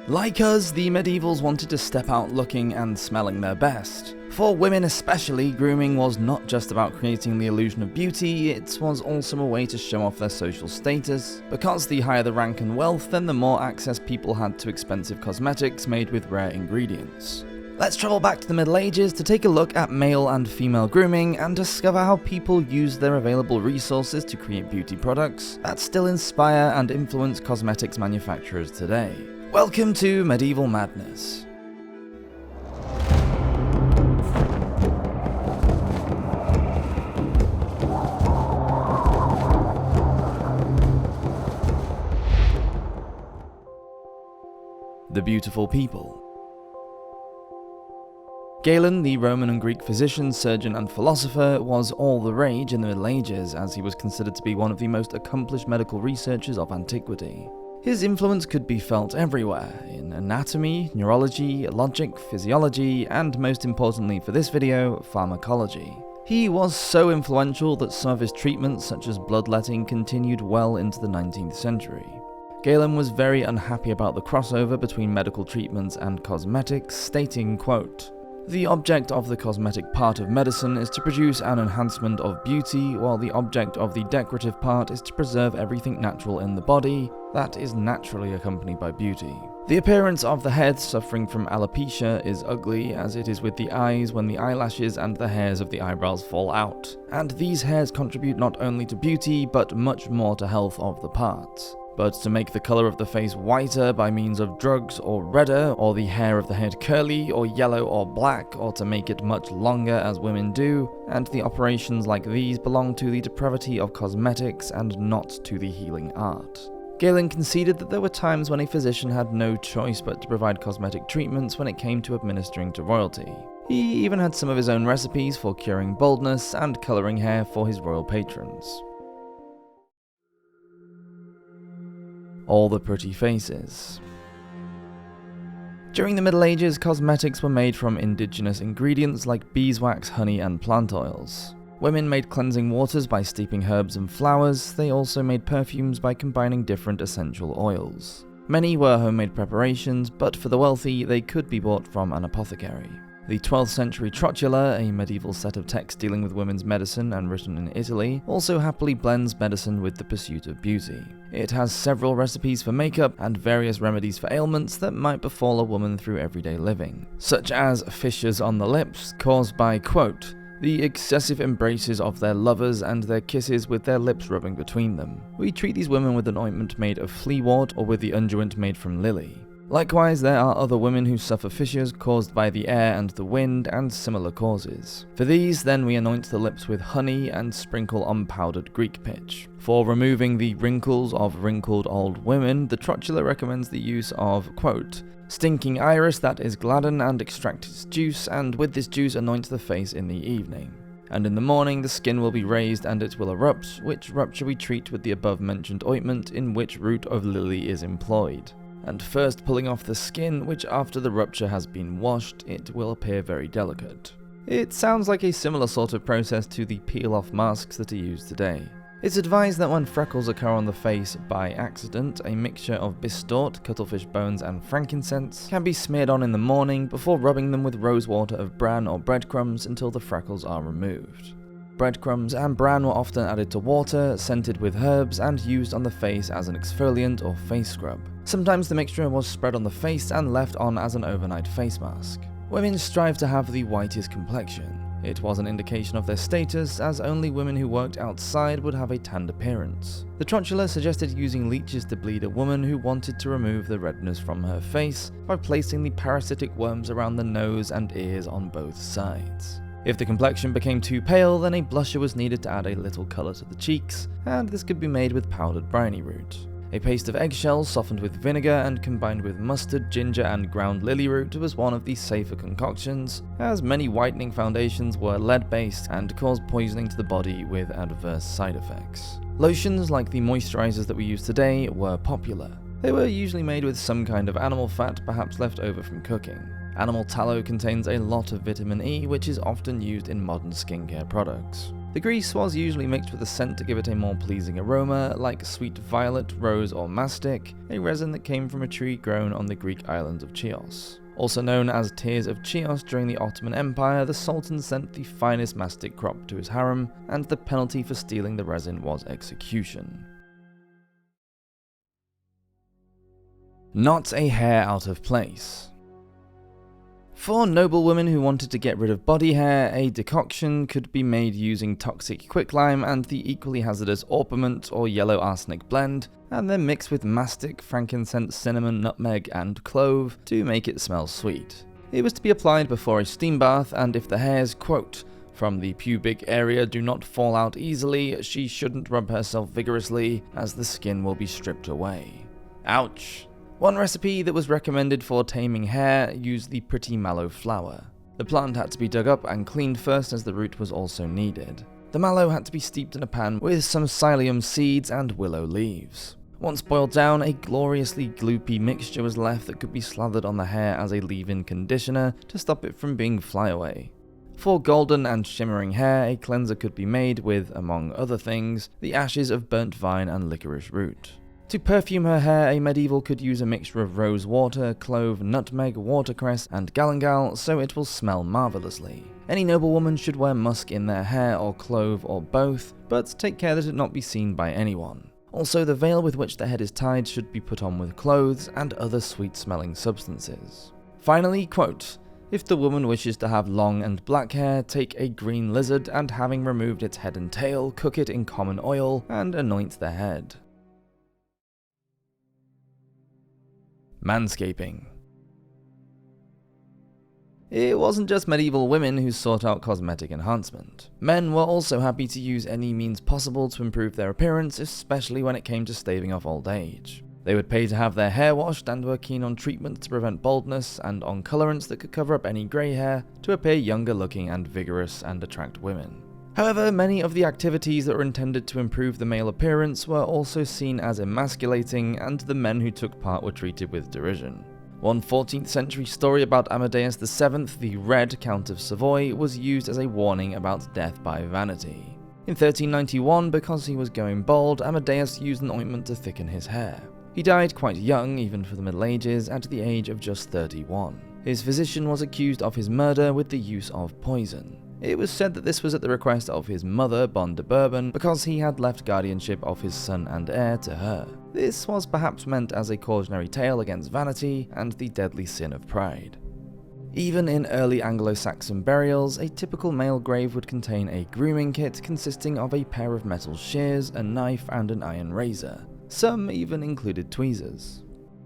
Like us, the medievals wanted to step out looking and smelling their best. For women especially, grooming was not just about creating the illusion of beauty, it was also a way to show off their social status, because the higher the rank and wealth, then the more access people had to expensive cosmetics made with rare ingredients. Let's travel back to the Middle Ages to take a look at male and female grooming and discover how people used their available resources to create beauty products that still inspire and influence cosmetics manufacturers today. Welcome to Medieval Madness. The beautiful people. Galen, the Roman and Greek physician, surgeon, and philosopher, was all the rage in the Middle Ages, as he was considered to be one of the most accomplished medical researchers of antiquity. His influence could be felt everywhere, in anatomy, neurology, logic, physiology, and most importantly for this video, pharmacology. He was so influential that some of his treatments, such as bloodletting, continued well into the 19th century. Galen was very unhappy about the crossover between medical treatments and cosmetics, stating, quote, "The object of the cosmetic part of medicine is to produce an enhancement of beauty, while the object of the decorative part is to preserve everything natural in the body that is naturally accompanied by beauty. The appearance of the head suffering from alopecia is ugly, as it is with the eyes when the eyelashes and the hairs of the eyebrows fall out, and these hairs contribute not only to beauty, but much more to health of the parts. But to make the colour of the face whiter by means of drugs, or redder, or the hair of the head curly, or yellow, or black, or to make it much longer as women do, and the operations like these belong to the depravity of cosmetics and not to the healing art." Galen conceded that there were times when a physician had no choice but to provide cosmetic treatments when it came to administering to royalty. He even had some of his own recipes for curing baldness and colouring hair for his royal patrons. All the pretty faces. During the Middle Ages, cosmetics were made from indigenous ingredients like beeswax, honey, and plant oils. Women made cleansing waters by steeping herbs and flowers. They also made perfumes by combining different essential oils. Many were homemade preparations, but for the wealthy, they could be bought from an apothecary. The 12th century Trotula, a medieval set of texts dealing with women's medicine and written in Italy, also happily blends medicine with the pursuit of beauty. It has several recipes for makeup and various remedies for ailments that might befall a woman through everyday living, such as fissures on the lips caused by, quote, "the excessive embraces of their lovers and their kisses with their lips rubbing between them. We treat these women with an ointment made of fleawort or with the unguent made from lily." Likewise, there are other women who suffer fissures caused by the air and the wind and similar causes. For these, then, we anoint the lips with honey and sprinkle on powdered Greek pitch. For removing the wrinkles of wrinkled old women, the Trotula recommends the use of, quote, "stinking iris that is gladden and extract its juice, and with this juice anoint the face in the evening. And in the morning the skin will be raised and it will erupt, which rupture we treat with the above mentioned ointment, in which root of lily is employed. And first pulling off the skin, which after the rupture has been washed, it will appear very delicate." It sounds like a similar sort of process to the peel-off masks that are used today. It's advised that when freckles occur on the face by accident, a mixture of bistort, cuttlefish bones, and frankincense can be smeared on in the morning before rubbing them with rosewater of bran or breadcrumbs until the freckles are removed. Breadcrumbs and bran were often added to water, scented with herbs, and used on the face as an exfoliant or face scrub. Sometimes the mixture was spread on the face and left on as an overnight face mask. Women strived to have the whitest complexion. It was an indication of their status, as only women who worked outside would have a tanned appearance. The Trotula suggested using leeches to bleed a woman who wanted to remove the redness from her face by placing the parasitic worms around the nose and ears on both sides. If the complexion became too pale, then a blusher was needed to add a little colour to the cheeks, and this could be made with powdered briny root. A paste of eggshells softened with vinegar and combined with mustard, ginger, and ground lily root was one of the safer concoctions, as many whitening foundations were lead-based and caused poisoning to the body with adverse side effects. Lotions like the moisturizers that we use today were popular. They were usually made with some kind of animal fat, perhaps left over from cooking. Animal tallow contains a lot of vitamin E, which is often used in modern skincare products. The grease was usually mixed with a scent to give it a more pleasing aroma, like sweet violet, rose, or mastic, a resin that came from a tree grown on the Greek island of Chios. Also known as Tears of Chios, during the Ottoman Empire, the Sultan sent the finest mastic crop to his harem, and the penalty for stealing the resin was execution. Not a hair out of place. For noblewomen who wanted to get rid of body hair, a decoction could be made using toxic quicklime and the equally hazardous orpiment or yellow arsenic blend, and then mixed with mastic, frankincense, cinnamon, nutmeg, and clove to make it smell sweet. It was to be applied before a steam bath, and if the hairs, quote, from the pubic area do not fall out easily, she shouldn't rub herself vigorously, as the skin will be stripped away. Ouch. One recipe that was recommended for taming hair used the pretty mallow flower. The plant had to be dug up and cleaned first, as the root was also needed. The mallow had to be steeped in a pan with some psyllium seeds and willow leaves. Once boiled down, a gloriously gloopy mixture was left that could be slathered on the hair as a leave-in conditioner to stop it from being flyaway. For golden and shimmering hair, a cleanser could be made with, among other things, the ashes of burnt vine and licorice root. To perfume her hair, a medieval could use a mixture of rose water, clove, nutmeg, watercress, and galangal, so it will smell marvellously. Any noblewoman should wear musk in their hair or clove or both, but take care that it not be seen by anyone. Also, the veil with which the head is tied should be put on with clothes and other sweet-smelling substances. Finally, quote, if the woman wishes to have long and black hair, take a green lizard and, having removed its head and tail, cook it in common oil and anoint the head. Manscaping. It wasn't just medieval women who sought out cosmetic enhancement. Men were also happy to use any means possible to improve their appearance, especially when it came to staving off old age. They would pay to have their hair washed and were keen on treatment to prevent baldness and on colorants that could cover up any grey hair to appear younger looking and vigorous and attract women. However, many of the activities that were intended to improve the male appearance were also seen as emasculating, and the men who took part were treated with derision. One 14th century story about Amadeus VII, the Red, Count of Savoy, was used as a warning about death by vanity. In 1391, because he was going bald, Amadeus used an ointment to thicken his hair. He died quite young, even for the Middle Ages, at the age of just 31. His physician was accused of his murder with the use of poison. It was said that this was at the request of his mother, Bonne de Bourbon, because he had left guardianship of his son and heir to her. This was perhaps meant as a cautionary tale against vanity and the deadly sin of pride. Even in early Anglo-Saxon burials, a typical male grave would contain a grooming kit consisting of a pair of metal shears, a knife, and an iron razor. Some even included tweezers.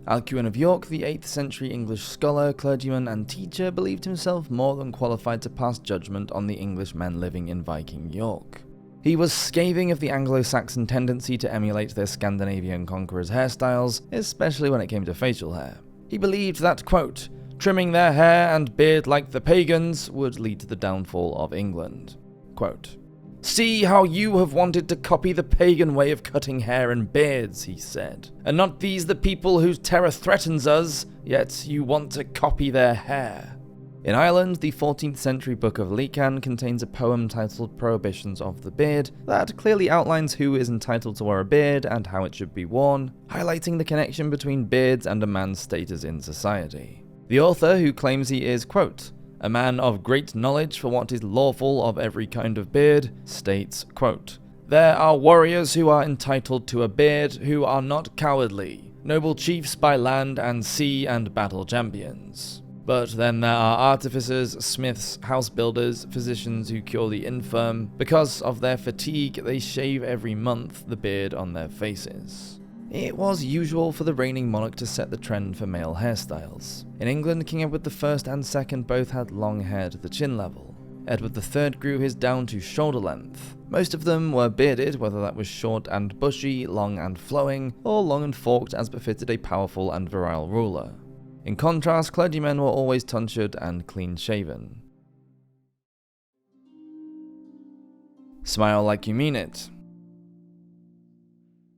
Alcuin of York, the 8th century English scholar, clergyman, and teacher, believed himself more than qualified to pass judgment on the English men living in Viking York. He was scathing of the Anglo-Saxon tendency to emulate their Scandinavian conquerors' hairstyles, especially when it came to facial hair. He believed that, quote, trimming their hair and beard like the pagans would lead to the downfall of England. Quote, see how you have wanted to copy the pagan way of cutting hair and beards, he said. Are not these the people whose terror threatens us, yet you want to copy their hair? In Ireland, the 14th century Book of Lecan contains a poem titled Prohibitions of the Beard that clearly outlines who is entitled to wear a beard and how it should be worn, highlighting the connection between beards and a man's status in society. The author, who claims he is, quote, a man of great knowledge for what is lawful of every kind of beard, states, quote, there are warriors who are entitled to a beard who are not cowardly, noble chiefs by land and sea and battle champions. But then there are artificers, smiths, house builders, physicians who cure the infirm. Because of their fatigue, they shave every month the beard on their faces. It was usual for the reigning monarch to set the trend for male hairstyles. In England, King Edward I and II both had long hair to the chin level. Edward III grew his down to shoulder length. Most of them were bearded, whether that was short and bushy, long and flowing, or long and forked as befitted a powerful and virile ruler. In contrast, clergymen were always tonsured and clean-shaven. Smile like you mean it.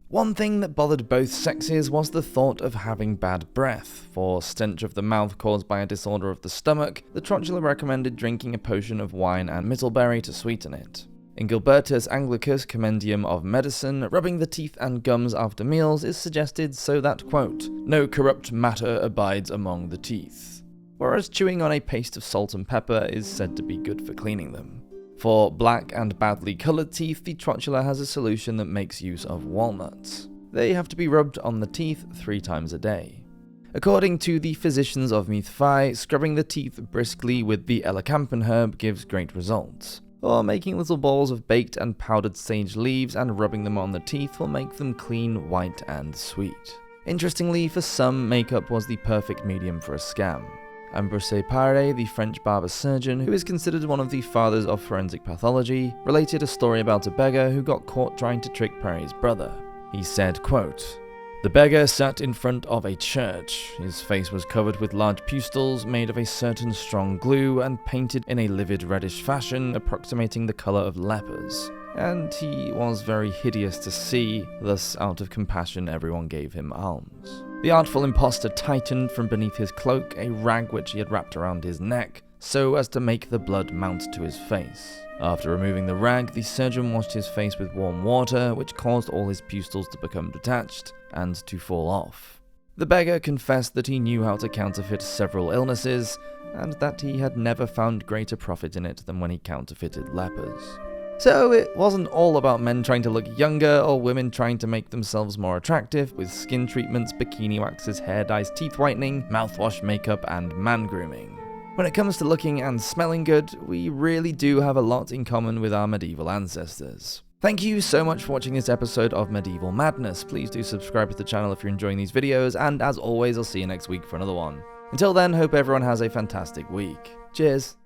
One thing that bothered both sexes was the thought of having bad breath. For stench of the mouth caused by a disorder of the stomach, the trochila recommended drinking a potion of wine and middleberry to sweeten it. In Gilbertus Anglicus Commendium of Medicine, rubbing the teeth and gums after meals is suggested so that, quote, no corrupt matter abides among the teeth, whereas chewing on a paste of salt and pepper is said to be good for cleaning them. For black and badly coloured teeth, the trochlea has a solution that makes use of walnuts. They have to be rubbed on the teeth 3 times a day. According to the physicians of Meath-Fai, scrubbing the teeth briskly with the elecampane herb gives great results, or making little balls of baked and powdered sage leaves and rubbing them on the teeth will make them clean, white and sweet. Interestingly, for some, makeup was the perfect medium for a scam. Ambrose Paré, the French barber surgeon, who is considered one of the fathers of forensic pathology, related a story about a beggar who got caught trying to trick Paré's brother. He said, quote, the beggar sat in front of a church. His face was covered with large pustules made of a certain strong glue and painted in a livid reddish fashion approximating the colour of lepers. And he was very hideous to see, thus out of compassion everyone gave him alms. The artful impostor tightened from beneath his cloak a rag which he had wrapped around his neck, so as to make the blood mount to his face. After removing the rag, the surgeon washed his face with warm water, which caused all his pustules to become detached and to fall off. The beggar confessed that he knew how to counterfeit several illnesses, and that he had never found greater profit in it than when he counterfeited lepers. So it wasn't all about men trying to look younger or women trying to make themselves more attractive with skin treatments, bikini waxes, hair dyes, teeth whitening, mouthwash, makeup, and man grooming. When it comes to looking and smelling good, we really do have a lot in common with our medieval ancestors. Thank you so much for watching this episode of Medieval Madness. Please do subscribe to the channel if you're enjoying these videos, and as always, I'll see you next week for another one. Until then, hope everyone has a fantastic week. Cheers!